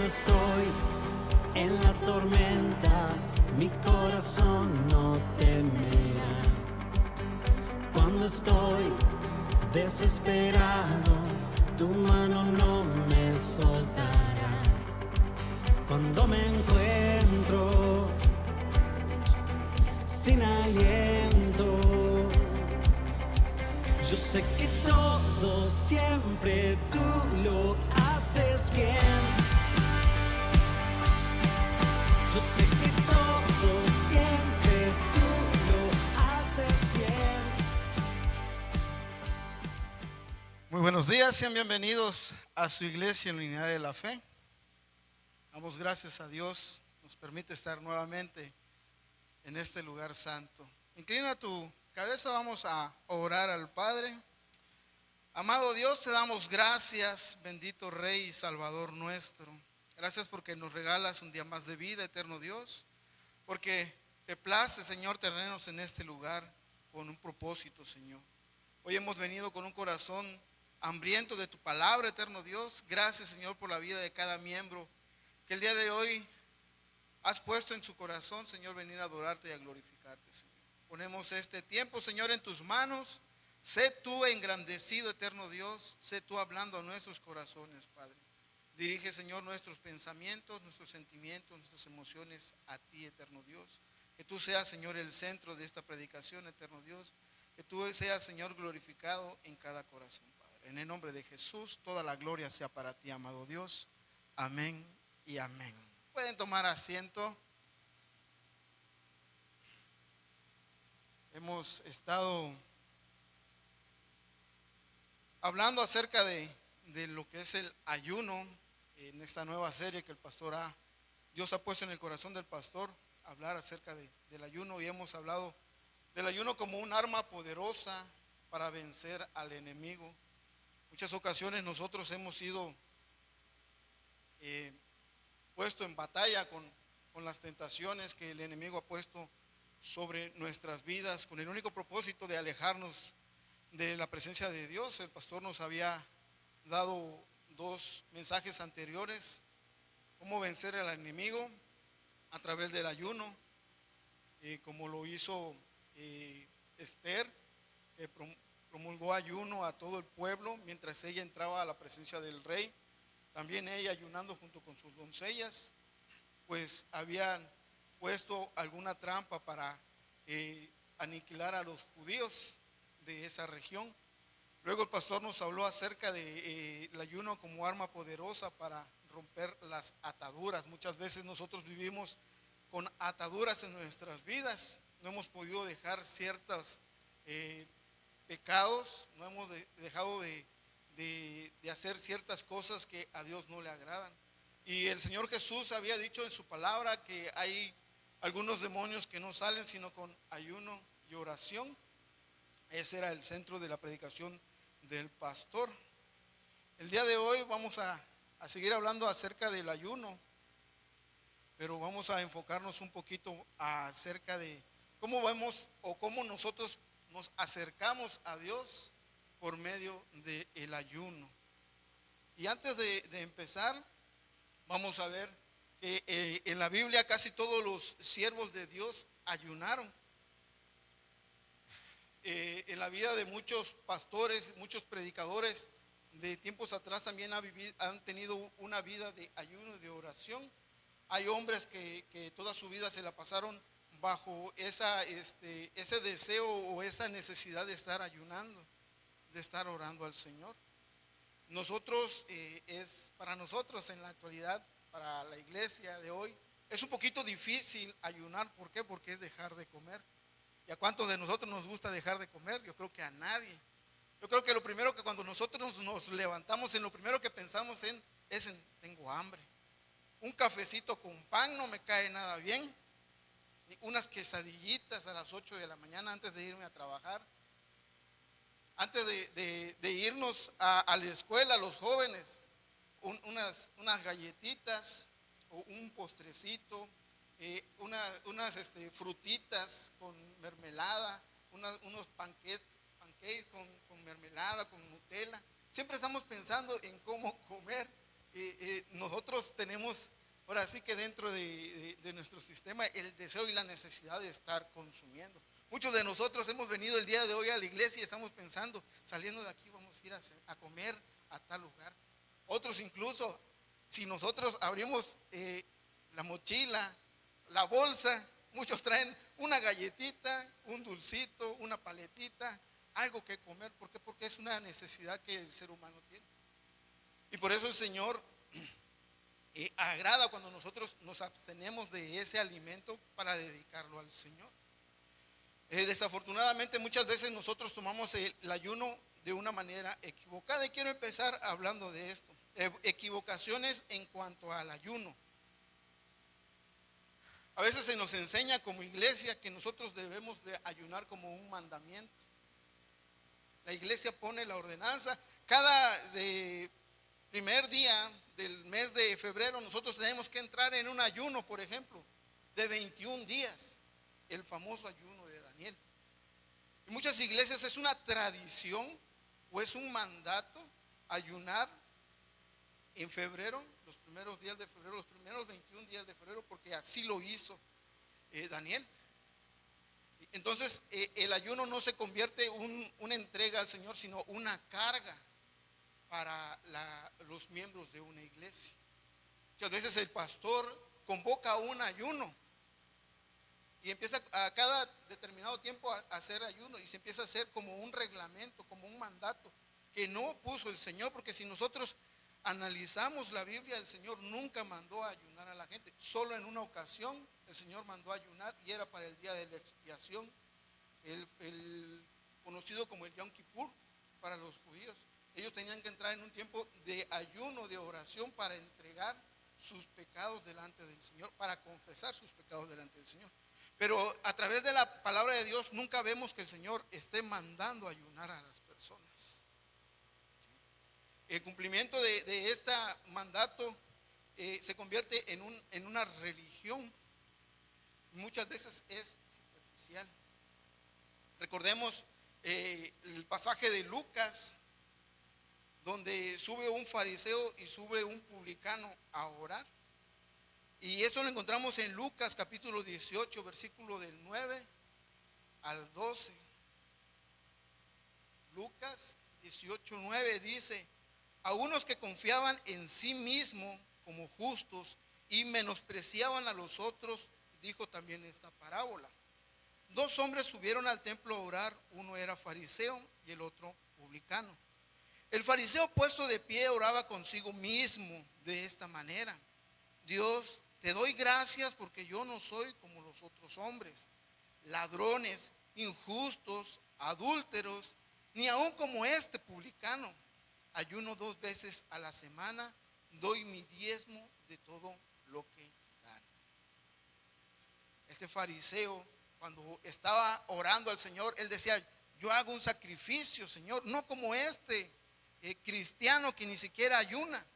estoy en la tormenta, mi corazón no temerá. Cuando estoy desesperado, tu mano no me soltará. Cuando me encuentro sin aliento, yo sé que todo siempre tú lo haces bien. Yo sé que todo siempre tú lo haces bien. Muy buenos días, sean bienvenidos a su iglesia en Unidad de la Fe. Damos gracias a Dios, nos permite estar nuevamente en este lugar santo. Inclina tu cabeza, vamos a orar al Padre. Amado Dios, te damos gracias, bendito Rey y Salvador nuestro. Gracias porque nos regalas un día más de vida, eterno Dios, porque te place, Señor, tenernos en este lugar con un propósito, Señor. Hoy hemos venido con un corazón hambriento de tu palabra, eterno Dios. Gracias, Señor, por la vida de cada miembro que el día de hoy has puesto en su corazón, Señor, venir a adorarte y a glorificarte, Señor. Ponemos este tiempo, Señor, en tus manos. Sé tú engrandecido, eterno Dios. Sé tú hablando a nuestros corazones, Padre. Dirige, Señor, nuestros pensamientos, nuestros sentimientos, nuestras emociones a ti, eterno Dios. Que tú seas, Señor, el centro de esta predicación, eterno Dios. Que tú seas, Señor, glorificado en cada corazón, Padre. En el nombre de Jesús, toda la gloria sea para ti, amado Dios. Amén y amén. Pueden tomar asiento. Hemos estado hablando acerca de lo que es el ayuno en esta nueva serie que el pastor Dios ha puesto en el corazón del pastor, hablar acerca del ayuno, y hemos hablado del ayuno como un arma poderosa para vencer al enemigo. Muchas ocasiones nosotros hemos sido puesto en batalla con las tentaciones que el enemigo ha puesto sobre nuestras vidas, con el único propósito de alejarnos de la presencia de Dios. El pastor nos había dado 2 mensajes anteriores: cómo vencer al enemigo a través del ayuno, como lo hizo Esther, que promulgó ayuno a todo el pueblo mientras ella entraba a la presencia del rey. También ella, ayunando junto con sus doncellas, pues habían puesto alguna trampa para aniquilar a los judíos de esa región. Luego el pastor nos habló acerca de el ayuno como arma poderosa para romper las ataduras. Muchas veces nosotros vivimos con ataduras en nuestras vidas. No hemos podido dejar ciertos pecados, no hemos dejado de hacer ciertas cosas que a Dios no le agradan. Y el Señor Jesús había dicho en su palabra que hay algunos demonios que no salen sino con ayuno y oración. Ese era el centro de la predicación del pastor. El día de hoy vamos a seguir hablando acerca del ayuno, pero vamos a enfocarnos un poquito acerca de cómo vemos o cómo nosotros nos acercamos a Dios por medio del ayuno. Y antes de empezar, vamos a ver que en la Biblia casi todos los siervos de Dios ayunaron. En la vida de muchos pastores, muchos predicadores de tiempos atrás también han tenido una vida de ayuno y de oración. Hay hombres que toda su vida se la pasaron bajo ese deseo o esa necesidad de estar ayunando, de estar orando al Señor. Nosotros, para nosotros en la actualidad, para la iglesia de hoy, es un poquito difícil ayunar. ¿Por qué? Porque es dejar de comer. ¿Y a cuántos de nosotros nos gusta dejar de comer? Yo creo que a nadie. Yo creo que lo primero que cuando nosotros nos levantamos, en lo primero que pensamos es en tengo hambre. Un cafecito con pan no me cae nada bien. Unas quesadillitas a las 8 de la mañana antes de irme a trabajar. Antes de irnos a la escuela, los jóvenes, unas galletitas o un postrecito, unas frutitas con mermelada, unos pancakes con mermelada, con Nutella. Siempre estamos pensando en cómo comer. nosotros tenemos, ahora sí que dentro de nuestro sistema, el deseo y la necesidad de estar consumiendo. Muchos de nosotros hemos venido el día de hoy a la iglesia y estamos pensando, saliendo de aquí vamos a ir a comer a tal lugar. Otros incluso, si nosotros abrimos la mochila, la bolsa, muchos traen una galletita, un dulcito, una paletita, algo que comer. ¿Por qué? Porque es una necesidad que el ser humano tiene. Y por eso el Señor agrada cuando nosotros nos abstenemos de ese alimento para dedicarlo al Señor. Desafortunadamente muchas veces nosotros tomamos el ayuno de una manera equivocada, y quiero empezar hablando de esto. Equivocaciones en cuanto al ayuno. A veces se nos enseña como iglesia que nosotros debemos de ayunar como un mandamiento. La iglesia pone la ordenanza. Cada primer día del mes de febrero nosotros tenemos que entrar en un ayuno, por ejemplo, de 21 días, el famoso ayuno de Daniel. En muchas iglesias es una tradición o es un mandato ayunar en febrero, los primeros días de febrero, los primeros 21 días de febrero, porque así lo hizo Daniel. Entonces el ayuno no se convierte en una entrega al Señor, sino una carga para los miembros de una iglesia. Muchas veces el pastor convoca un ayuno y empieza a cada determinado tiempo a hacer ayuno, y se empieza a hacer como un reglamento, como un mandato que no puso el Señor, porque si nosotros analizamos la Biblia, el Señor nunca mandó a ayunar a la gente. Solo en una ocasión el Señor mandó a ayunar, y era para el día de la expiación, el conocido como el Yom Kippur para los judíos. Ellos tenían que entrar en un tiempo de ayuno, de oración, para entregar sus pecados delante del Señor, para confesar sus pecados delante del Señor. Pero a través de la palabra de Dios nunca vemos que el Señor esté mandando a ayunar a las personas. El cumplimiento de este mandato se convierte en una religión. Muchas veces es superficial. Recordemos el pasaje de Lucas, donde sube un fariseo y sube un publicano a orar. Y eso lo encontramos en Lucas capítulo 18, versículo del 9 al 12. Lucas 18, 9 dice: a unos que confiaban en sí mismos como justos y menospreciaban a los otros, dijo también esta parábola. Dos hombres subieron al templo a orar, uno era fariseo y el otro publicano. El fariseo, puesto de pie, oraba consigo mismo de esta manera: Dios, te doy gracias porque yo no soy como los otros hombres, ladrones, injustos, adúlteros, ni aun como este publicano. Ayuno 2 veces a la semana, doy mi diezmo de todo lo que gano. Este fariseo, cuando estaba orando al Señor, él decía: yo hago un sacrificio, Señor, no como este cristiano que ni siquiera ayuna.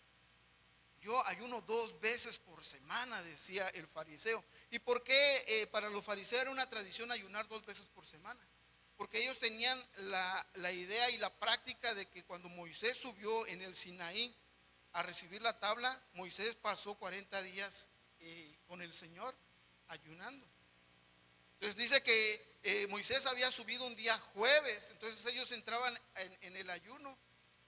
Yo ayuno 2 veces por semana, decía el fariseo. ¿Y por qué para los fariseos era una tradición ayunar 2 veces por semana? Porque ellos tenían la idea y la práctica de que cuando Moisés subió en el Sinaí a recibir la tabla, Moisés pasó 40 días con el Señor ayunando. Entonces dice que Moisés había subido un día jueves, entonces ellos entraban en el ayuno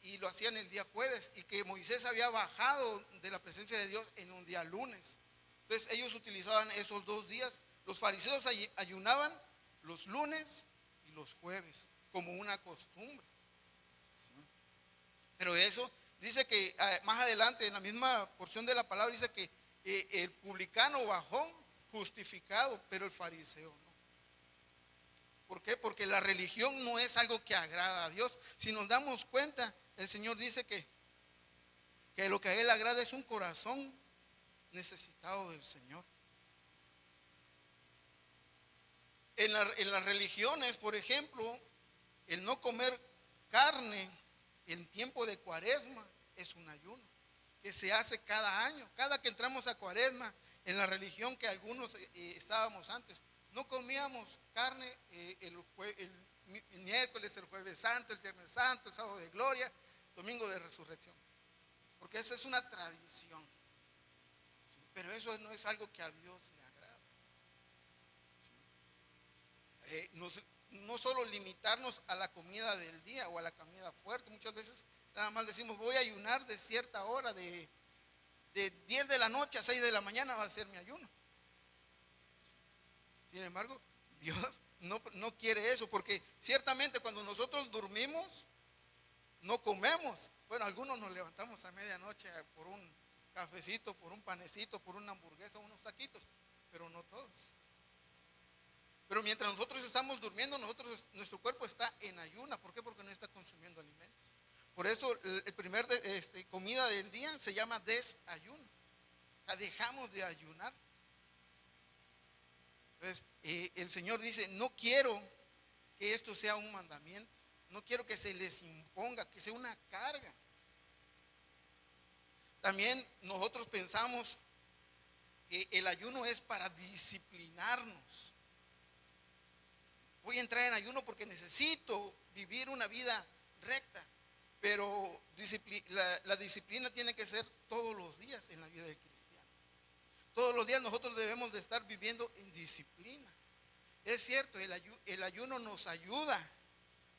y lo hacían el día jueves, y que Moisés había bajado de la presencia de Dios en un día lunes. Entonces ellos utilizaban esos 2 días. Los fariseos ayunaban los lunes y los jueves como una costumbre. ¿Sí? Pero eso dice que más adelante en la misma porción de la palabra dice que el publicano bajó justificado, pero el fariseo no. ¿Por qué? Porque la religión no es algo que agrada a Dios. Si nos damos cuenta, el Señor dice que lo que a Él agrada es un corazón necesitado del Señor. En las religiones, por ejemplo, el no comer carne en tiempo de Cuaresma es un ayuno que se hace cada año. Cada que entramos a Cuaresma, en la religión que algunos estábamos antes, no comíamos carne el miércoles, el jueves santo, el viernes santo, el sábado de gloria, domingo de resurrección. porque esa es una tradición. ¿Sí? Pero eso no es algo que a Dios le agrada. ¿Sí? No solo limitarnos a la comida del día o a la comida fuerte. Muchas veces nada más decimos, voy a ayunar de cierta hora, de 10 de la noche a 6 de la mañana va a ser mi ayuno. Sin embargo, Dios no quiere eso, porque ciertamente cuando nosotros dormimos, no comemos. Bueno, algunos nos levantamos a medianoche por un cafecito, por un panecito, por una hamburguesa, unos taquitos, pero no todos. Pero mientras nosotros estamos durmiendo, nuestro cuerpo está en ayuna. ¿Por qué? Porque no está consumiendo alimentos. Por eso el primer comida del día se llama desayuno. O sea, dejamos de ayunar. Entonces, el Señor dice, no quiero que esto sea un mandamiento. No quiero que se les imponga, que sea una carga. También nosotros pensamos que el ayuno es para disciplinarnos. Voy a entrar en ayuno porque necesito vivir una vida recta. Pero la disciplina tiene que ser todos los días en la vida del cristiano. Todos los días nosotros debemos de estar viviendo en disciplina. Es cierto, el ayuno nos ayuda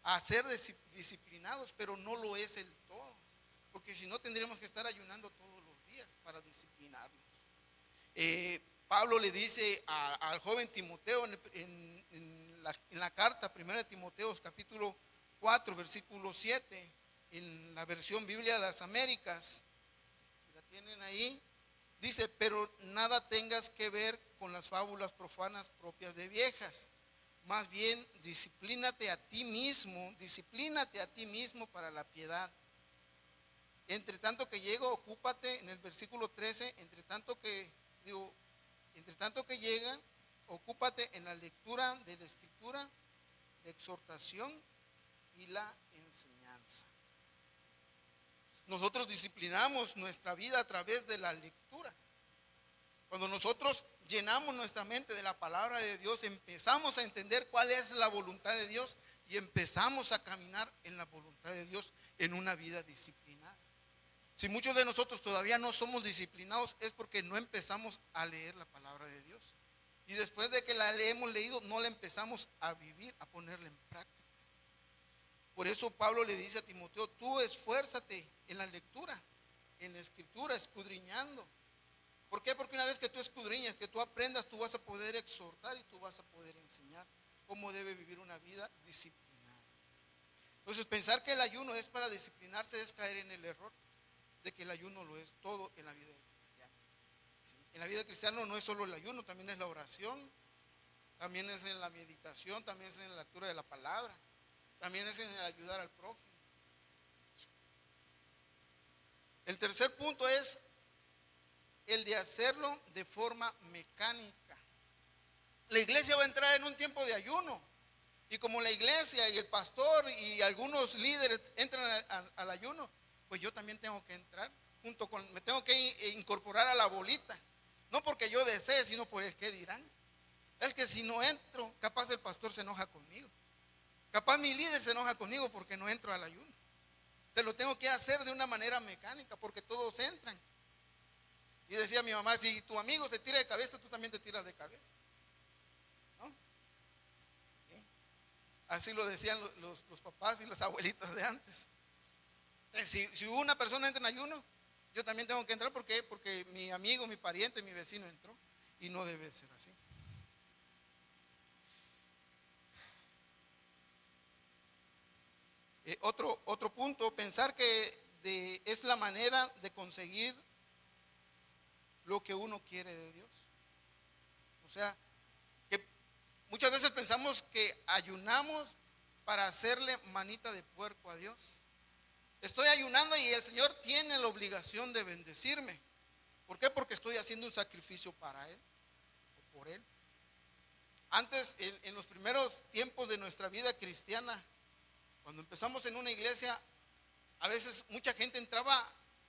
a ser disciplinados, pero no lo es el todo. Porque si no, tendríamos que estar ayunando todos los días para disciplinarnos. Pablo le dice al joven Timoteo en la carta 1 Timoteo capítulo 4 versículo 7, en la versión Biblia de las Américas, si la tienen ahí, dice, pero nada tengas que ver con las fábulas profanas propias de viejas. Más bien, disciplínate a ti mismo para la piedad. Entre tanto que llega, ocúpate, en el versículo 13, entre tanto que llega, ocúpate en la lectura de la Escritura, la exhortación y la enseñanza. Nosotros disciplinamos nuestra vida a través de la lectura. Cuando nosotros llenamos nuestra mente de la palabra de Dios, empezamos a entender cuál es la voluntad de Dios y empezamos a caminar en la voluntad de Dios en una vida disciplinada. Si muchos de nosotros todavía no somos disciplinados, es porque no empezamos a leer la palabra de Dios. Y después de que la hemos leído, no la empezamos a vivir, a ponerla en práctica. Por eso Pablo le dice a Timoteo, tú esfuérzate en la lectura, en la escritura, escudriñando. ¿Por qué? Porque una vez que tú escudriñas, que tú aprendas, tú vas a poder exhortar y tú vas a poder enseñar cómo debe vivir una vida disciplinada. Entonces, pensar que el ayuno es para disciplinarse es caer en el error de que el ayuno lo es todo en la vida del cristiano. ¿Sí? En la vida del cristiano no es solo el ayuno, también es la oración, también es en la meditación, también es en la lectura de la palabra, también es en el ayudar al prójimo. El tercer punto es el de hacerlo de forma mecánica. La iglesia va a entrar en un tiempo de ayuno, y como la iglesia y el pastor y algunos líderes entran al ayuno, pues yo también tengo que entrar me tengo que incorporar a la bolita, no porque yo desee, sino por el que dirán. Es que si no entro, capaz el pastor se enoja conmigo, capaz mi líder se enoja conmigo porque no entro al ayuno. Se lo tengo que hacer de una manera mecánica, porque todos entran. Y decía mi mamá, si tu amigo se tira de cabeza, tú también te tiras de cabeza, ¿no? ¿Sí? Así lo decían los papás y las abuelitas de antes. Si una persona entra en ayuno, yo también tengo que entrar. ¿Por qué? Porque mi amigo, mi pariente, mi vecino entró, y no debe ser así. Otro punto, pensar que es la manera de conseguir lo que uno quiere de Dios. O sea, que muchas veces pensamos que ayunamos para hacerle manita de puerco a Dios. Estoy ayunando y el Señor tiene la obligación de bendecirme. ¿Por qué? Porque estoy haciendo un sacrificio para Él o por Él. Antes, en los primeros tiempos de nuestra vida cristiana, cuando empezamos en una iglesia, a veces mucha gente entraba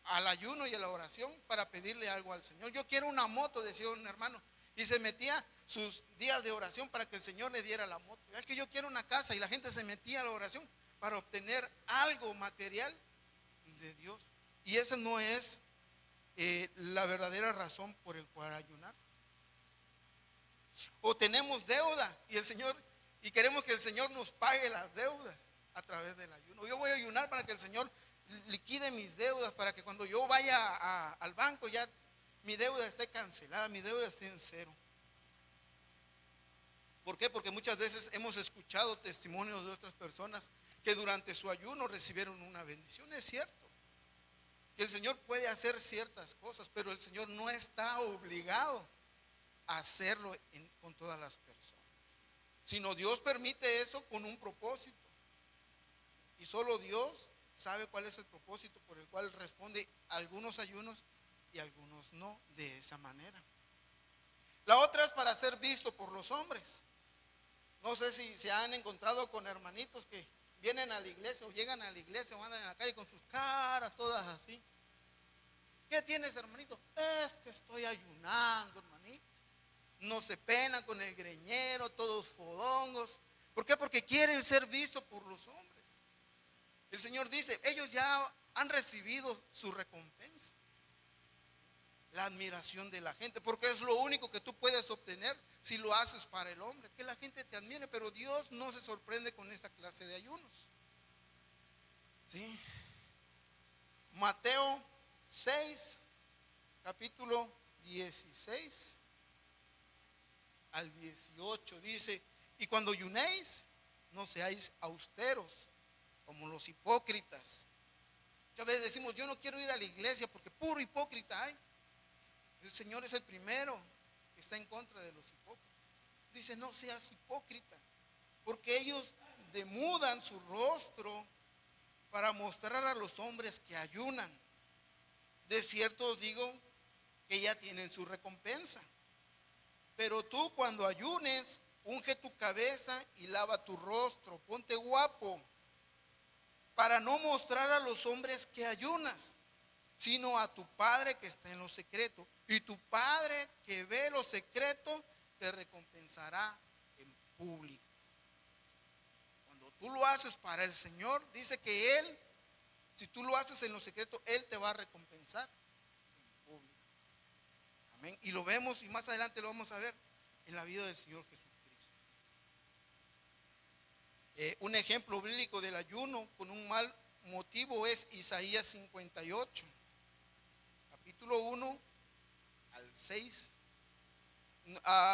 al ayuno y a la oración para pedirle algo al Señor. Yo quiero una moto, decía un hermano, y se metía sus días de oración para que el Señor le diera la moto. Es que yo quiero una casa, y la gente se metía a la oración para obtener algo material de Dios. Y esa no es la verdadera razón por el cual ayunar. O tenemos deuda y queremos que el Señor nos pague las deudas a través del ayuno. Yo voy a ayunar para que el Señor liquide mis deudas, para que cuando yo vaya al banco ya mi deuda esté cancelada, mi deuda esté en cero. ¿Por qué? Porque muchas veces hemos escuchado testimonios de otras personas que durante su ayuno recibieron una bendición. Es cierto que el Señor puede hacer ciertas cosas, pero el Señor no está obligado a hacerlo con todas las personas, sino Dios permite eso con un propósito. Y solo Dios sabe cuál es el propósito por el cual responde algunos ayunos y algunos no de esa manera. La otra es para ser visto por los hombres. No sé si se han encontrado con hermanitos que vienen a la iglesia o llegan a la iglesia o andan en la calle con sus caras todas así. ¿Qué tienes, hermanito? Es que estoy ayunando, hermanito. No se penan con el greñero, todos fodongos. ¿Por qué? Porque quieren ser vistos por los hombres. El Señor dice, ellos ya han recibido su recompensa, la admiración de la gente, porque es lo único que tú puedes obtener si lo haces para el hombre, que la gente te admire. Pero Dios no se sorprende con esa clase de ayunos. ¿Sí? Mateo 6, capítulo 16 al 18 dice: y cuando ayunéis, no seáis austeros como los hipócritas. Muchas veces decimos, yo no quiero ir a la iglesia porque puro hipócrita hay. El Señor es el primero que está en contra de los hipócritas. Dice, no seas hipócrita, porque ellos demudan su rostro para mostrar a los hombres que ayunan. De cierto os digo que ya tienen su recompensa. Pero tú, cuando ayunes, unge tu cabeza y lava tu rostro, ponte guapo, para no mostrar a los hombres que ayunas, sino a tu Padre que está en lo secreto. Y tu Padre que ve lo secreto te recompensará en público. Cuando tú lo haces para el Señor, dice que Él, si tú lo haces en lo secreto, Él te va a recompensar en público. Amén. Y lo vemos, y más adelante lo vamos a ver en la vida del Señor Jesucristo. Un ejemplo bíblico del ayuno con un mal motivo es Isaías 58, capítulo 1 al 6.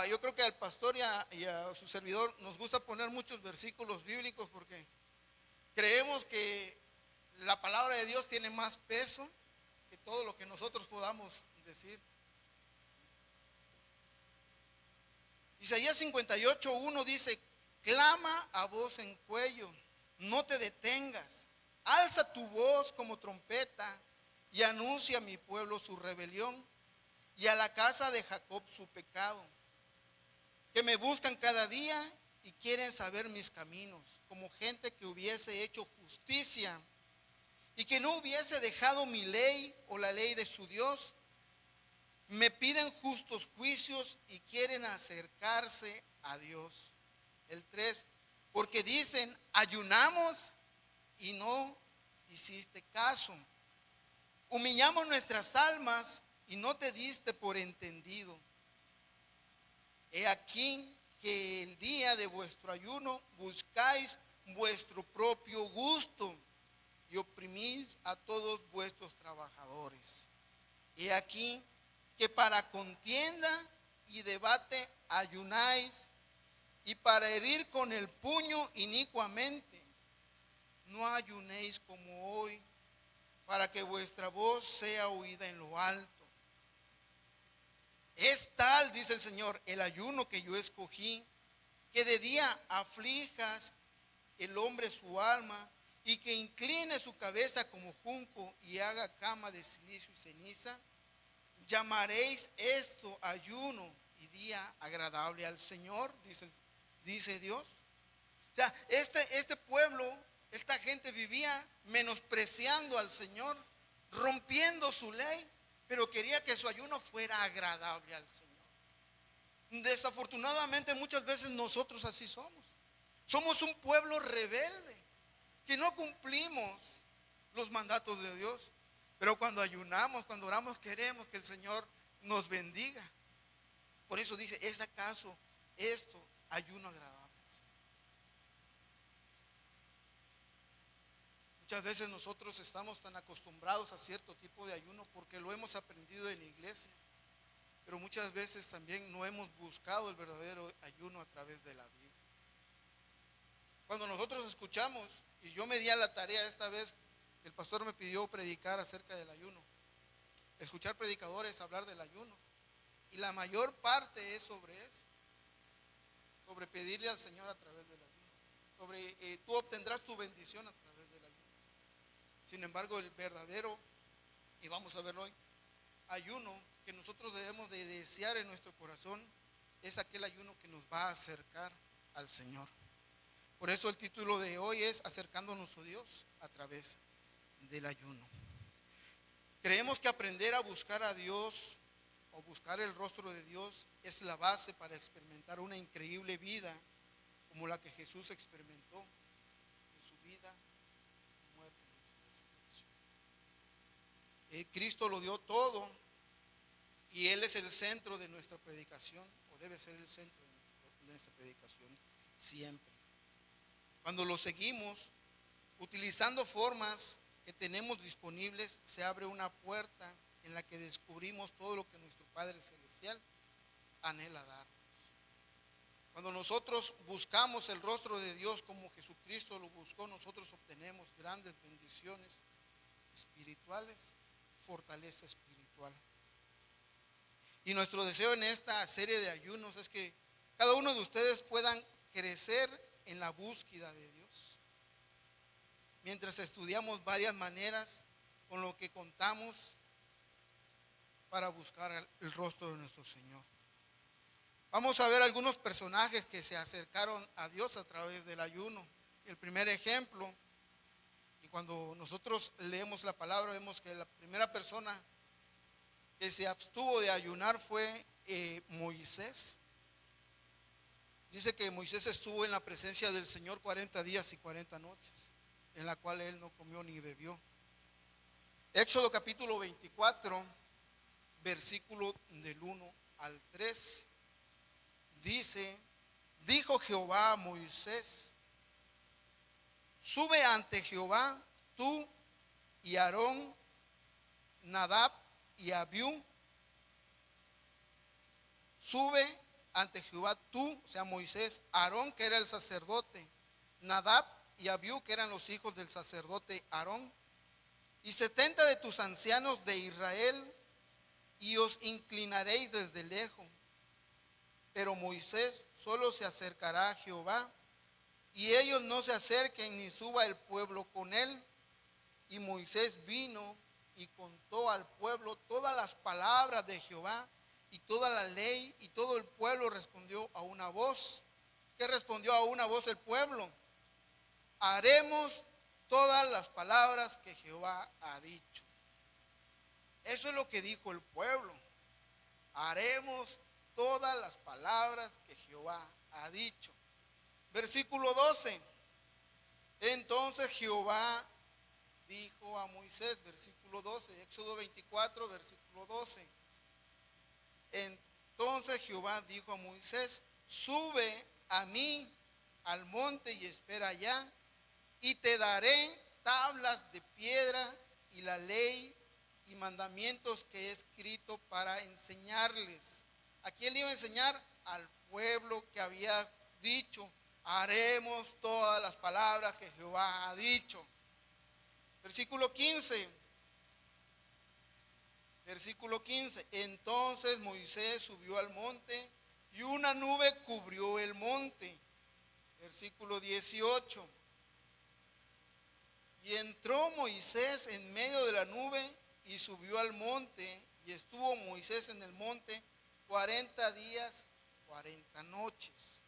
Yo creo que al pastor y a su servidor nos gusta poner muchos versículos bíblicos porque creemos que la palabra de Dios tiene más peso que todo lo que nosotros podamos decir. Isaías 58:1 dice: clama a voz en cuello, no te detengas, alza tu voz como trompeta y anuncia a mi pueblo su rebelión y a la casa de Jacob su pecado, que me buscan cada día y quieren saber mis caminos, como gente que hubiese hecho justicia y que no hubiese dejado mi ley o la ley de su Dios. Me piden justos juicios y quieren acercarse a Dios. El 3, porque dicen, ayunamos y no hiciste caso. Humillamos nuestras almas y no te diste por entendido. He aquí que el día de vuestro ayuno buscáis vuestro propio gusto y oprimís a todos vuestros trabajadores. He aquí que para contienda y debate ayunáis, y para herir con el puño inicuamente. No ayunéis como hoy, para que vuestra voz sea oída en lo alto. Es tal, dice el Señor, el ayuno que yo escogí, que de día aflijas el hombre su alma, y que incline su cabeza como junco y haga cama de silicio y ceniza. Llamaréis esto ayuno y día agradable al Señor, dice Dios. O sea, este pueblo, esta gente vivía menospreciando al Señor, rompiendo su ley, pero quería que su ayuno fuera agradable al Señor. Desafortunadamente muchas veces nosotros así somos. Somos un pueblo rebelde, que no cumplimos los mandatos de Dios. Pero cuando ayunamos, cuando oramos, queremos que el Señor nos bendiga. Por eso dice, ¿es acaso esto ayuno agradable? Muchas veces nosotros estamos tan acostumbrados a cierto tipo de ayuno porque lo hemos aprendido en la iglesia, pero muchas veces también no hemos buscado el verdadero ayuno a través de la Biblia. Cuando nosotros escuchamos, y yo me di a la tarea esta vez, el pastor me pidió predicar acerca del ayuno, escuchar predicadores hablar del ayuno, y la mayor parte es sobre eso, sobre pedirle al Señor a través del ayuno, sobre tú obtendrás tu bendición a través del ayuno. Sin embargo, el verdadero, y vamos a verlo hoy, ayuno que nosotros debemos de desear en nuestro corazón es aquel ayuno que nos va a acercar al Señor. Por eso el título de hoy es acercándonos a Dios a través del ayuno. Creemos que aprender a buscar a Dios o buscar el rostro de Dios es la base para experimentar una increíble vida como la que Jesús experimentó en su vida. Cristo lo dio todo y Él es el centro de nuestra predicación, o debe ser el centro de nuestra predicación siempre. Cuando lo seguimos, utilizando formas que tenemos disponibles, se abre una puerta en la que descubrimos todo lo que nuestro Padre Celestial anhela darnos. Cuando nosotros buscamos el rostro de Dios como Jesucristo lo buscó, nosotros obtenemos grandes bendiciones espirituales, fortaleza espiritual. Y nuestro deseo en esta serie de ayunos es que cada uno de ustedes puedan crecer en la búsqueda de Dios. Mientras estudiamos varias maneras con lo que contamos para buscar el rostro de nuestro Señor. Vamos a ver algunos personajes que se acercaron a Dios a través del ayuno. El primer ejemplo, y cuando nosotros leemos la palabra vemos que la primera persona que se abstuvo de ayunar fue Moisés. Dice que Moisés estuvo en la presencia del Señor 40 días y 40 noches, en la cual él no comió ni bebió. Éxodo capítulo 24, versículo del 1 al 3, dice, dijo Jehová a Moisés, sube ante Jehová tú y Aarón, Nadab y Abiú. Sube ante Jehová tú, o sea Moisés, Aarón que era el sacerdote, Nadab y Abiú que eran los hijos del sacerdote Aarón, y 70 de tus ancianos de Israel, y os inclinaréis desde lejos. Pero Moisés solo se acercará a Jehová, y ellos no se acerquen ni suba el pueblo con él. Y Moisés vino y contó al pueblo todas las palabras de Jehová y toda la ley, y todo el pueblo respondió a una voz. ¿Qué respondió a una voz el pueblo? Haremos todas las palabras que Jehová ha dicho. Eso es lo que dijo el pueblo. Haremos todas las palabras que Jehová ha dicho. Versículo 12. Entonces Jehová dijo a Moisés, versículo 12, Éxodo 24, versículo 12. Entonces Jehová dijo a Moisés, sube a mí al monte y espera allá, y te daré tablas de piedra y la ley y mandamientos que he escrito para enseñarles. ¿A quién le iba a enseñar? Al pueblo que había dicho, haremos todas las palabras que Jehová ha dicho. Versículo 15. Versículo 15. Entonces Moisés subió al monte y una nube cubrió el monte. Versículo 18. Y entró Moisés en medio de la nube y subió al monte, y estuvo Moisés en el monte 40 días, 40 noches.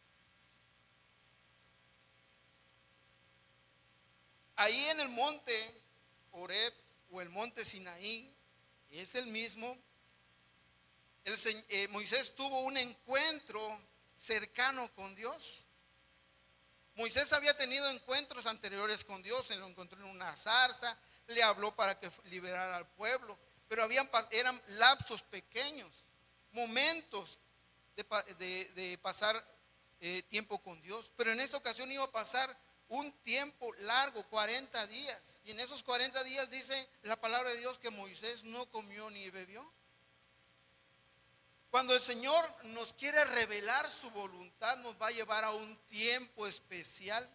Ahí en el monte Horeb o el monte Sinaí, es el mismo, Moisés tuvo un encuentro cercano con Dios. Moisés había tenido encuentros anteriores con Dios, se lo encontró en una zarza, le habló para que liberara al pueblo, pero eran lapsos pequeños, momentos de pasar tiempo con Dios. Pero en esta ocasión iba a pasar un tiempo largo, 40 días. Y en esos 40 días dice la palabra de Dios que Moisés no comió ni bebió. Cuando el Señor nos quiere revelar su voluntad, nos va a llevar a un tiempo especial.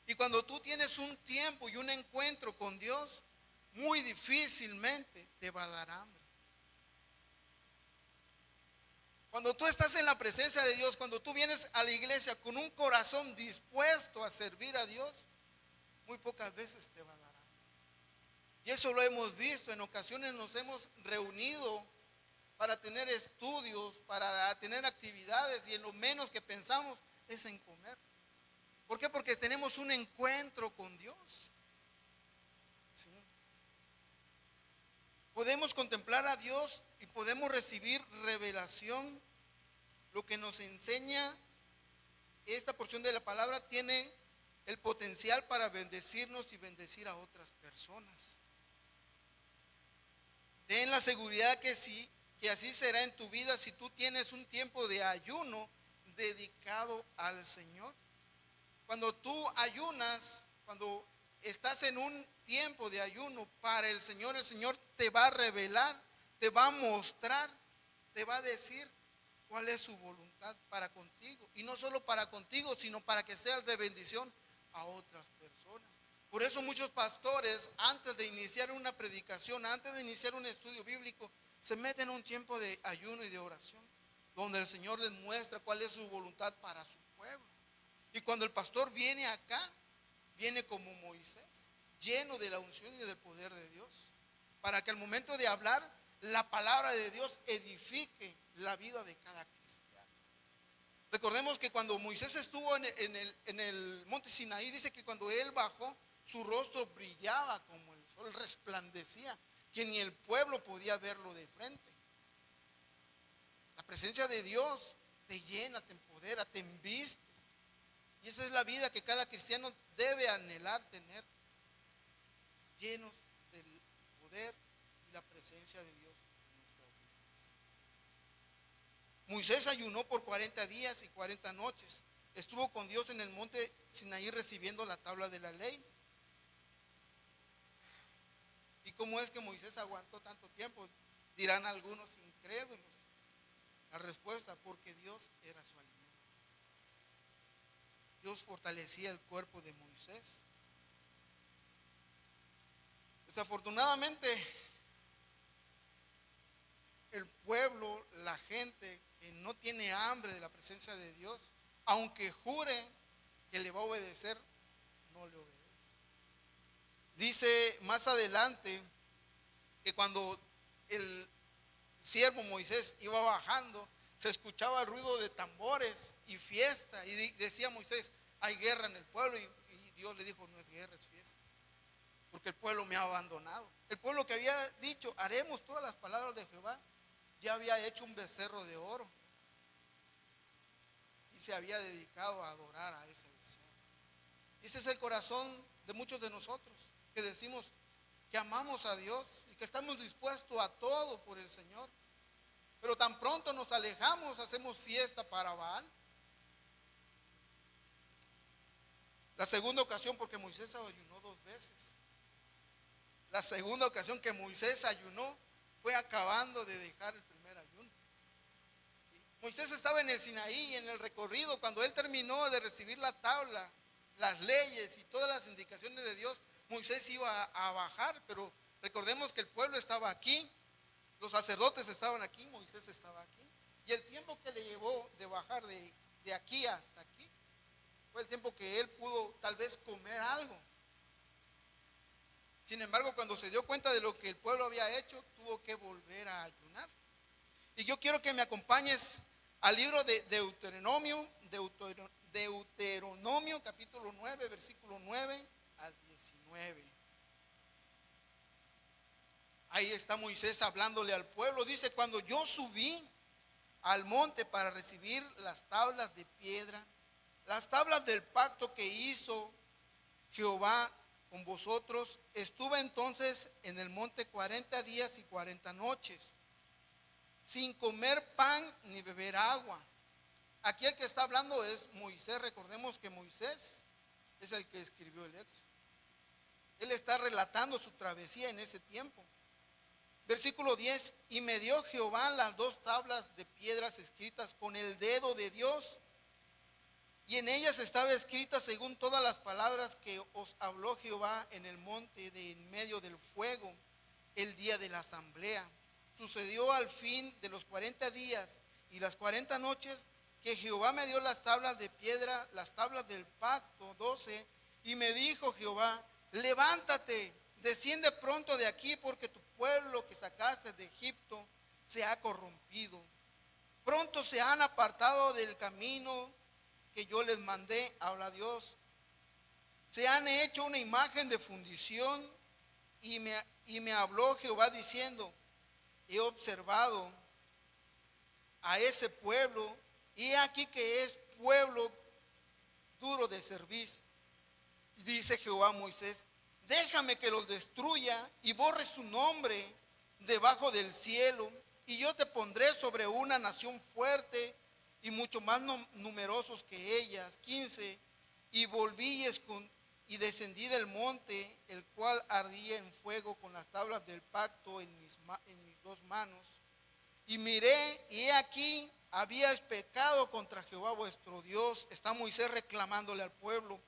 Y cuando tú tienes un tiempo y un encuentro con Dios, muy difícilmente te va a dar hambre. Cuando tú estás en la presencia de Dios, cuando tú vienes a la iglesia con un corazón dispuesto a servir a Dios, muy pocas veces te va a dar hambre. Y eso lo hemos visto. En ocasiones nos hemos reunido para tener estudios, para tener actividades, y en lo menos que pensamos es en comer. ¿Por qué? Porque tenemos un encuentro con Dios. ¿Sí? Podemos contemplar a Dios y podemos recibir revelación. Lo que nos enseña esta porción de la palabra tiene el potencial para bendecirnos y bendecir a otras personas. Ten la seguridad que sí, que así será en tu vida si tú tienes un tiempo de ayuno dedicado al Señor. Cuando tú ayunas, cuando estás en un tiempo de ayuno para el Señor te va a revelar, te va a mostrar, te va a decir cuál es su voluntad para contigo. Y no solo para contigo, sino para que seas de bendición a otras personas. Por eso muchos pastores, antes de iniciar una predicación, antes de iniciar un estudio bíblico, se meten en un tiempo de ayuno y de oración, donde el Señor les muestra cuál es su voluntad para su pueblo. Y cuando el pastor viene acá, viene como Moisés, lleno de la unción y del poder de Dios, para que al momento de hablar, la palabra de Dios edifique la vida de cada cristiano. Recordemos que cuando Moisés estuvo en el monte Sinaí, dice que cuando él bajó, su rostro brillaba como el sol, resplandecía, que ni el pueblo podía verlo de frente. La presencia de Dios te llena, te empodera, te embiste. Y esa es la vida que cada cristiano debe anhelar tener, llenos del poder y la presencia de Dios en nuestras vidas. Moisés ayunó por 40 días y 40 noches. Estuvo con Dios en el monte Sinaí recibiendo la tabla de la ley. ¿Y cómo es que Moisés aguantó tanto tiempo? Dirán algunos incrédulos. La respuesta, porque Dios era su alimento. Dios fortalecía el cuerpo de Moisés. Desafortunadamente, el pueblo, la gente que no tiene hambre de la presencia de Dios, aunque jure que le va a obedecer, no le obedece. Dice más adelante que cuando el siervo Moisés iba bajando, se escuchaba el ruido de tambores y fiesta, y decía Moisés, hay guerra en el pueblo, y Dios le dijo, no es guerra, es fiesta, porque el pueblo me ha abandonado. El pueblo que había dicho, haremos todas las palabras de Jehová, ya había hecho un becerro de oro y se había dedicado a adorar a ese becerro. Ese es el corazón de muchos de nosotros, que decimos que amamos a Dios y que estamos dispuestos a todo por el Señor, pero tan pronto nos alejamos, hacemos fiesta para Baal. La segunda ocasión, porque Moisés ayunó 2 veces. La segunda ocasión que Moisés ayunó fue acabando de dejar el primer ayuno. Moisés estaba en el Sinaí, en el recorrido, cuando él terminó de recibir la tabla, las leyes y todas las indicaciones de Dios, Moisés iba a bajar, pero recordemos que el pueblo estaba aquí, los sacerdotes estaban aquí, Moisés estaba aquí. Y el tiempo que le llevó de bajar de aquí hasta aquí fue el tiempo que él pudo tal vez comer algo. Sin embargo, cuando se dio cuenta de lo que el pueblo había hecho, tuvo que volver a ayunar. Y yo quiero que me acompañes al libro de Deuteronomio capítulo 9, versículo 9 al 19. Ahí está Moisés hablándole al pueblo. Dice, cuando yo subí al monte para recibir las tablas de piedra, las tablas del pacto que hizo Jehová con vosotros. Estuve entonces en el monte 40 días y 40 noches, sin comer pan ni beber agua. Aquí el que está hablando es Moisés. Recordemos que Moisés es el que escribió el Éxodo. Él está relatando su travesía en ese tiempo. Versículo 10: y me dio Jehová las 2 tablas de piedras escritas con el dedo de Dios, y en ellas estaba escrita según todas las palabras que os habló Jehová en el monte de en medio del fuego, el día de la asamblea. Sucedió al fin de los 40 días y las 40 noches que Jehová me dio las tablas de piedra, las tablas del pacto, 12, y me dijo Jehová: levántate, desciende pronto de aquí, porque tu pueblo que sacaste de Egipto se ha corrompido. Pronto se han apartado del camino que yo les mandé, habla Dios. Se han hecho una imagen de fundición, y me habló Jehová diciendo: he observado a ese pueblo, y he aquí que es pueblo duro de cerviz. Y dice Jehová a Moisés: déjame que los destruya y borre su nombre debajo del cielo, y yo te pondré sobre una nación fuerte y mucho más numerosos que ellas. 15, y volví y descendí del monte, el cual ardía en fuego, con las tablas del pacto en mis 2 manos. Y miré, y he aquí, habíais pecado contra Jehová vuestro Dios. Está Moisés reclamándole al pueblo.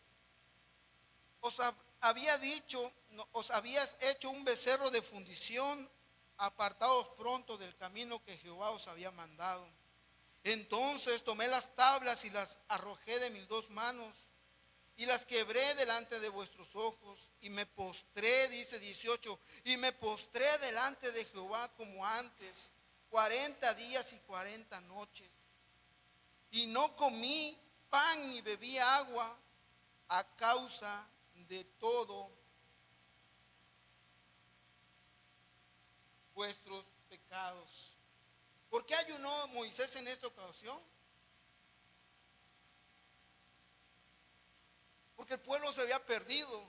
Os había dicho, os habías hecho un becerro de fundición, apartaos pronto del camino que Jehová os había mandado. Entonces tomé las tablas y las arrojé de mis 2 manos, y las quebré delante de vuestros ojos, y me postré, dice 18, y me postré delante de Jehová como antes, 40 días y 40 noches, y no comí pan ni bebí agua a causa de todo vuestros pecados. ¿Por qué ayunó Moisés en esta ocasión? Porque el pueblo se había perdido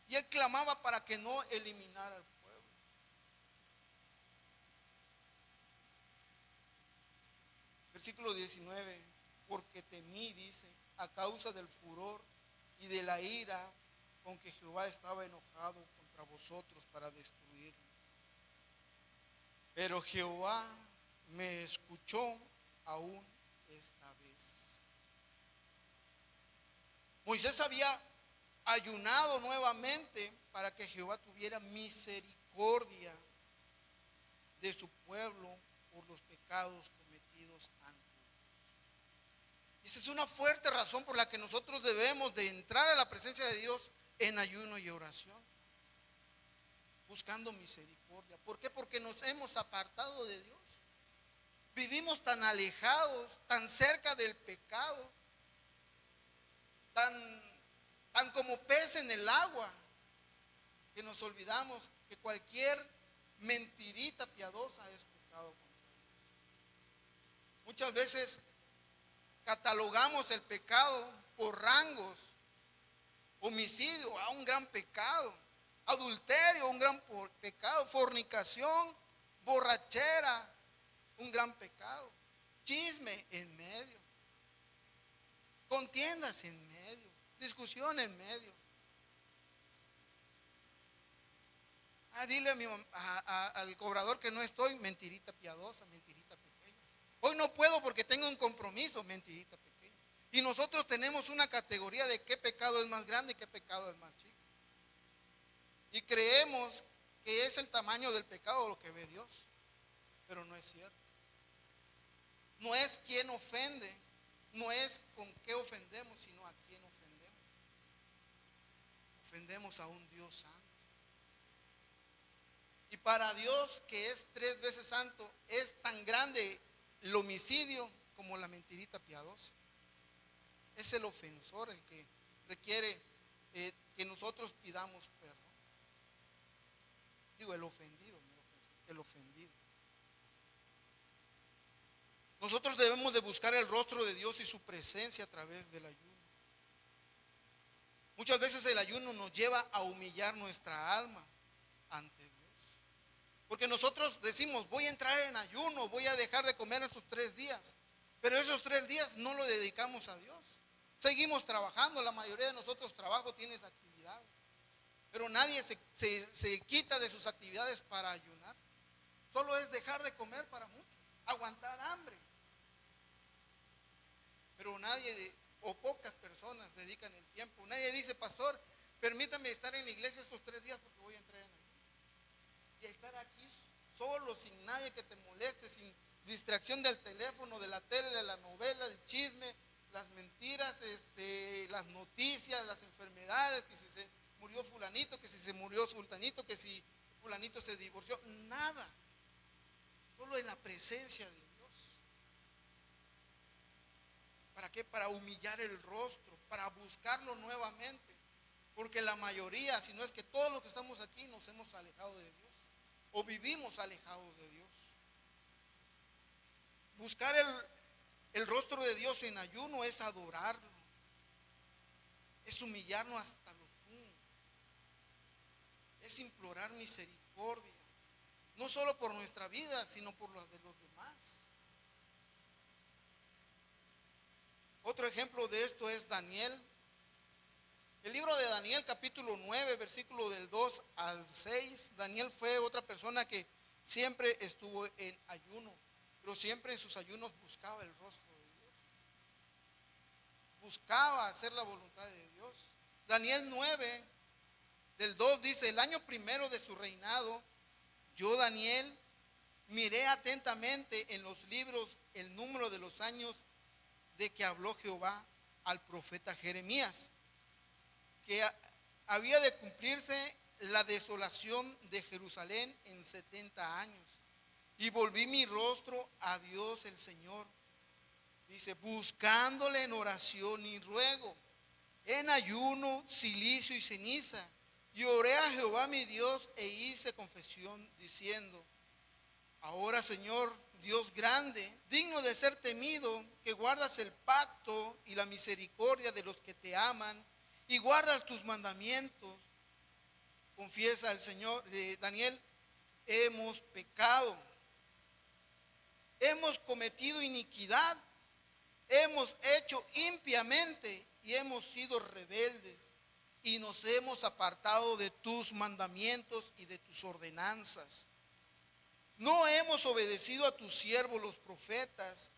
y él clamaba para que no eliminara al pueblo. Versículo 19: porque temí, dice, a causa del furor y de la ira con que Jehová estaba enojado contra vosotros para destruirlo. Pero Jehová me escuchó aún esta vez. Moisés había ayunado nuevamente para que Jehová tuviera misericordia de su pueblo por los pecados cometidos antes. Esa es una fuerte razón por la que nosotros debemos de entrar a la presencia de Dios en ayuno y oración, buscando misericordia. ¿Por qué? Porque nos hemos apartado de Dios. Vivimos tan alejados, tan cerca del pecado, tan como pez en el agua, que nos olvidamos que cualquier mentirita piadosa es pecado contra Dios. Muchas veces catalogamos el pecado por rangos: homicidio, un gran pecado; adulterio, un gran pecado; fornicación, borrachera, un gran pecado; chisme en medio; contiendas en medio; discusión en medio. Dile al cobrador que no estoy, mentirita piadosa, mentirita pequeña. Hoy no puedo porque tengo un compromiso, mentirita pequeña. Y nosotros tenemos una categoría de qué pecado es más grande y qué pecado es más chico. Y creemos que es el tamaño del pecado lo que ve Dios, pero no es cierto. No es quién ofende, no es con qué ofendemos, sino a quién ofendemos. Ofendemos a un Dios santo. Y para Dios, que es 3 veces santo, es tan grande el homicidio como la mentirita piadosa. Es el ofensor el que requiere que nosotros pidamos perdón. Digo, el ofendido, el ofendido. Nosotros debemos de buscar el rostro de Dios y su presencia a través del ayuno. Muchas veces el ayuno nos lleva a humillar nuestra alma ante Dios. Porque nosotros decimos, voy a entrar en ayuno, voy a dejar de comer esos 3 días. Pero esos 3 días no lo dedicamos a Dios. Seguimos trabajando, la mayoría de nosotros trabajo tiene actividades. Pero nadie se quita de sus actividades para ayunar. Solo es dejar de comer para muchos, aguantar hambre. Pero nadie o pocas personas dedican el tiempo. Nadie dice, pastor, permítame estar en la iglesia estos 3 días porque voy a entrar en ayuno. Y estar aquí solo, sin nadie que te moleste, sin distracción del teléfono, de la tele, de la novela, el chisme, las mentiras, las noticias, las enfermedades, que si se murió fulanito, que si se murió sultanito, que si fulanito se divorció, nada. Solo en la presencia de Dios. ¿Para qué? Para humillar el rostro, para buscarlo nuevamente. Porque la mayoría, si no es que todos los que estamos aquí, nos hemos alejado de Dios. O vivimos alejados de Dios. Buscar el rostro de Dios en ayuno es adorarlo. Es humillarnos hasta lo sumo. Es implorar misericordia. No solo por nuestra vida, sino por la de los demás. Otro ejemplo de esto es Daniel. El libro de Daniel, capítulo 9, versículo del 2 al 6. Daniel fue otra persona que siempre estuvo en ayuno, pero siempre en sus ayunos buscaba el rostro de Dios. Buscaba hacer la voluntad de Dios. Daniel 9, del 2 dice, el año primero de su reinado, yo, Daniel, miré atentamente en los libros el número de los años de que habló Jehová al profeta Jeremías, que había de cumplirse la desolación de Jerusalén en 70 años. Y volví mi rostro a Dios el Señor. Dice, buscándole en oración y ruego, en ayuno, cilicio y ceniza. Y oré a Jehová mi Dios e hice confesión diciendo, ahora Señor, Dios grande, digno de ser temido, que guardas el pacto y la misericordia de los que te aman y guardas tus mandamientos. Confiesa al Señor, Daniel, hemos pecado, hemos cometido iniquidad, hemos hecho impiamente y hemos sido rebeldes y nos hemos apartado de tus mandamientos y de tus ordenanzas. No hemos obedecido a tus siervos los profetas,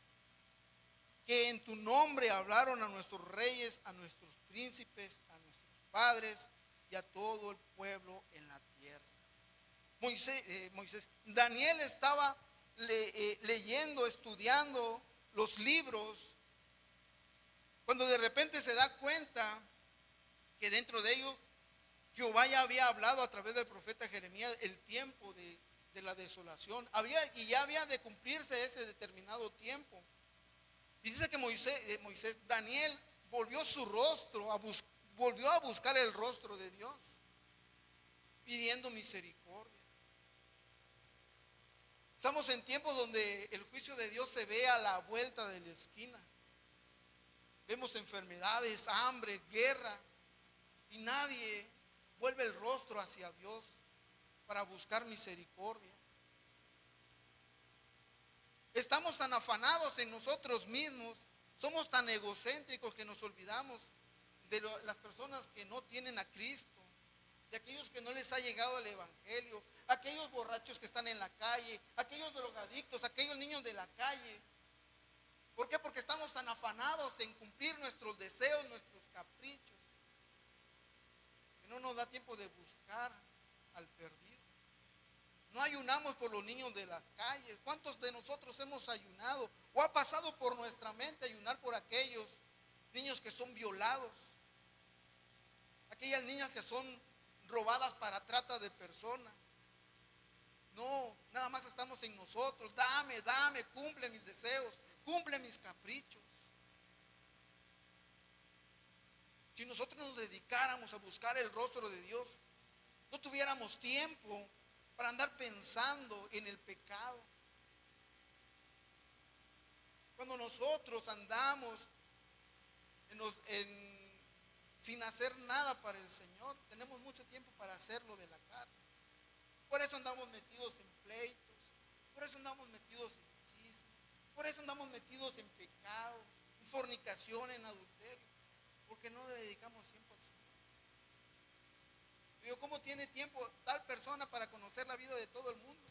que en tu nombre hablaron a nuestros reyes, a nuestros príncipes, a nuestros padres y a todo el pueblo en la tierra. Daniel estaba leyendo, estudiando los libros, cuando de repente se da cuenta que dentro de ellos Jehová ya había hablado a través del profeta Jeremías el tiempo de la desolación, y ya había de cumplirse ese determinado tiempo. Y dice que Daniel volvió su rostro, volvió a buscar el rostro de Dios, pidiendo misericordia. Estamos en tiempos donde el juicio de Dios se ve a la vuelta de la esquina. Vemos enfermedades, hambre, guerra, y nadie vuelve el rostro hacia Dios para buscar misericordia. Estamos tan afanados en nosotros mismos, somos tan egocéntricos que nos olvidamos de las personas que no tienen a Cristo, de aquellos que no les ha llegado el evangelio, aquellos borrachos que están en la calle, aquellos drogadictos, aquellos niños de la calle. ¿Por qué? Porque estamos tan afanados en cumplir nuestros deseos, nuestros caprichos, que no nos da tiempo de buscar al perdido. No ayunamos por los niños de las calles. ¿Cuántos de nosotros hemos ayunado? ¿O ha pasado por nuestra mente ayunar por aquellos niños que son violados? Aquellas niñas que son robadas para trata de personas. No, nada más estamos en nosotros. Dame, cumple mis deseos, cumple mis caprichos. Si nosotros nos dedicáramos a buscar el rostro de Dios, no tuviéramos tiempo para andar pensando en el pecado. Cuando nosotros andamos sin hacer nada para el Señor. Tenemos mucho tiempo para hacerlo de la carne. Por eso andamos metidos en pleitos, por eso andamos metidos en chisme, por eso andamos metidos en pecado, en fornicación, en adulterio, porque no le dedicamos tiempo al Señor. Digo, ¿cómo tiene tiempo tal persona para conocer la vida de todo el mundo?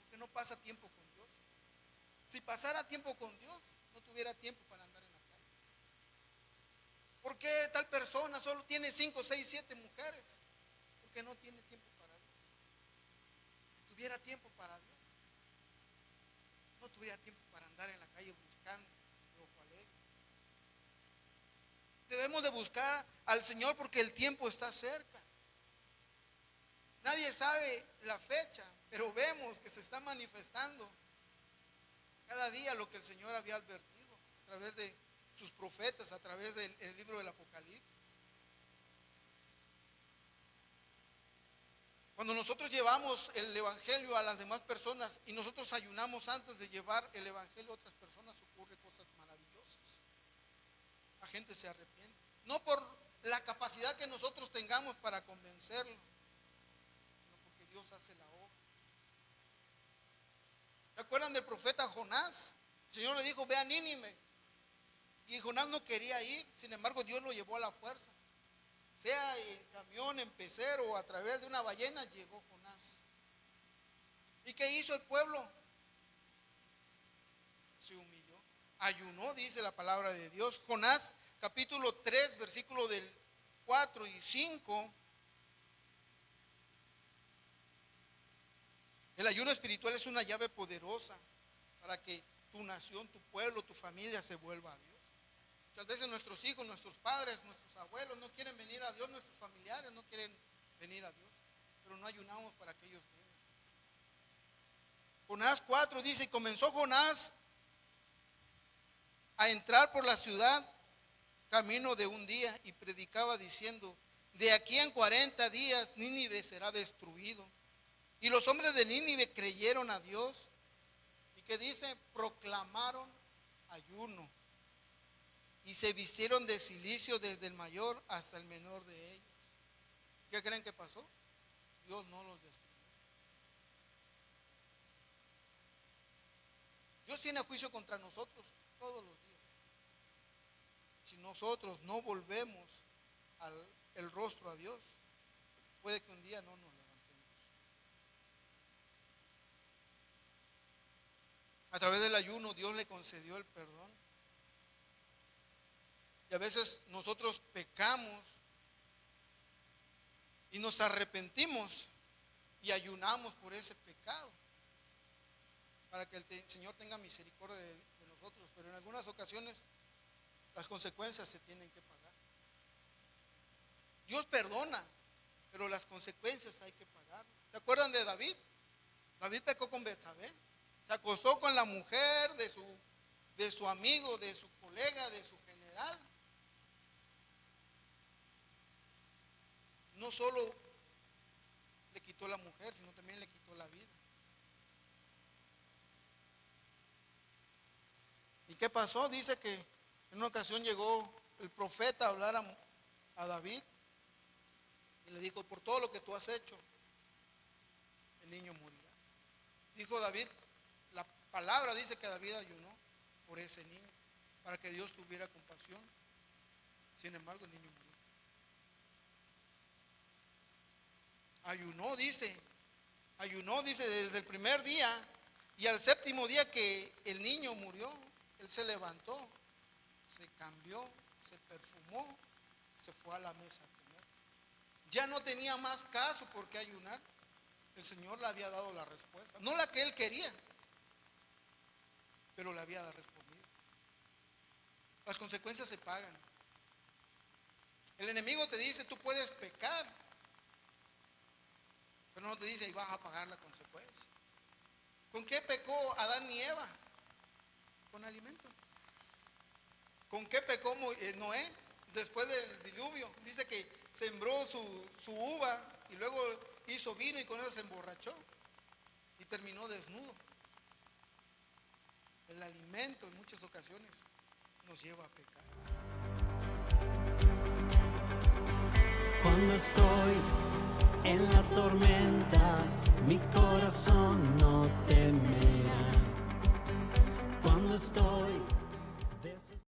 Porque no pasa tiempo con Dios. Si pasara tiempo con Dios, no tuviera tiempo para andar en la calle. ¿Por qué tal persona solo tiene 5, 6, 7 mujeres? Porque no tiene tiempo para Dios. Si tuviera tiempo para Dios, no tuviera tiempo para andar en la calle buscando de ojo alegre. Debemos de buscar al Señor porque el tiempo está cerca. Nadie sabe la fecha, pero vemos que se está manifestando cada día lo que el Señor había advertido a través de sus profetas, a través del libro del Apocalipsis. Cuando nosotros llevamos el evangelio a las demás personas y nosotros ayunamos antes de llevar el evangelio a otras personas, ocurren cosas maravillosas. La gente se arrepiente, no por la capacidad que nosotros tengamos para convencerlo, sino porque Dios hace la obra. ¿Se acuerdan del profeta Jonás? El Señor le dijo, ve a Nínive. Y Jonás no quería ir, sin embargo Dios lo llevó a la fuerza. Sea en camión, en pecero o a través de una ballena, llegó Jonás. ¿Y qué hizo el pueblo? Se humilló, ayunó, dice la palabra de Dios. Jonás capítulo 3, versículo del 4 y 5. El ayuno espiritual es una llave poderosa para que tu nación, tu pueblo, tu familia se vuelva a Dios. Muchas veces nuestros hijos, nuestros padres, nuestros abuelos no quieren venir a Dios, nuestros familiares no quieren venir a Dios, pero no ayunamos para que ellos vengan. Jonás 4 dice, comenzó Jonás a entrar por la ciudad camino de un día y predicaba diciendo, de aquí en 40 días Nínive será destruido. Y los hombres de Nínive creyeron a Dios y que dice, proclamaron ayuno. Y se vistieron de cilicio desde el mayor hasta el menor de ellos. ¿Qué creen que pasó? Dios no los destruyó. Dios tiene juicio contra nosotros todos los días. Si nosotros no volvemos el rostro a Dios, puede que un día no nos levantemos. A través del ayuno Dios le concedió el perdón. Y a veces nosotros pecamos y nos arrepentimos y ayunamos por ese pecado para que el Señor tenga misericordia de nosotros, pero en algunas ocasiones las consecuencias se tienen que pagar. Dios perdona, pero las consecuencias hay que pagar. ¿Se acuerdan de David? David pecó con Betsabé, se acostó con la mujer de su amigo, de su colega, de su general. No solo le quitó la mujer, sino también le quitó la vida. ¿Y qué pasó? Dice que en una ocasión llegó el profeta a hablar a David y le dijo, por todo lo que tú has hecho, el niño morirá. Dijo David, la palabra dice que David ayunó por ese niño, para que Dios tuviera compasión. Sin embargo, el niño murió. Ayunó, dice desde el primer día, y al séptimo día que el niño murió, él se levantó, se cambió, se perfumó, se fue a la mesa a comer. Ya no tenía más caso por qué ayunar. El Señor le había dado la respuesta, no la que él quería, pero le había respondido. Las consecuencias se pagan. El enemigo te dice, tú puedes pecar, pero no te dice, y vas a pagar la consecuencia. ¿Con qué pecó Adán y Eva? Con alimento. ¿Con qué pecó Noé después del diluvio? Dice que sembró su uva y luego hizo vino y con eso se emborrachó y terminó desnudo. El alimento en muchas ocasiones nos lleva a pecar. Cuando estoy en la tormenta, mi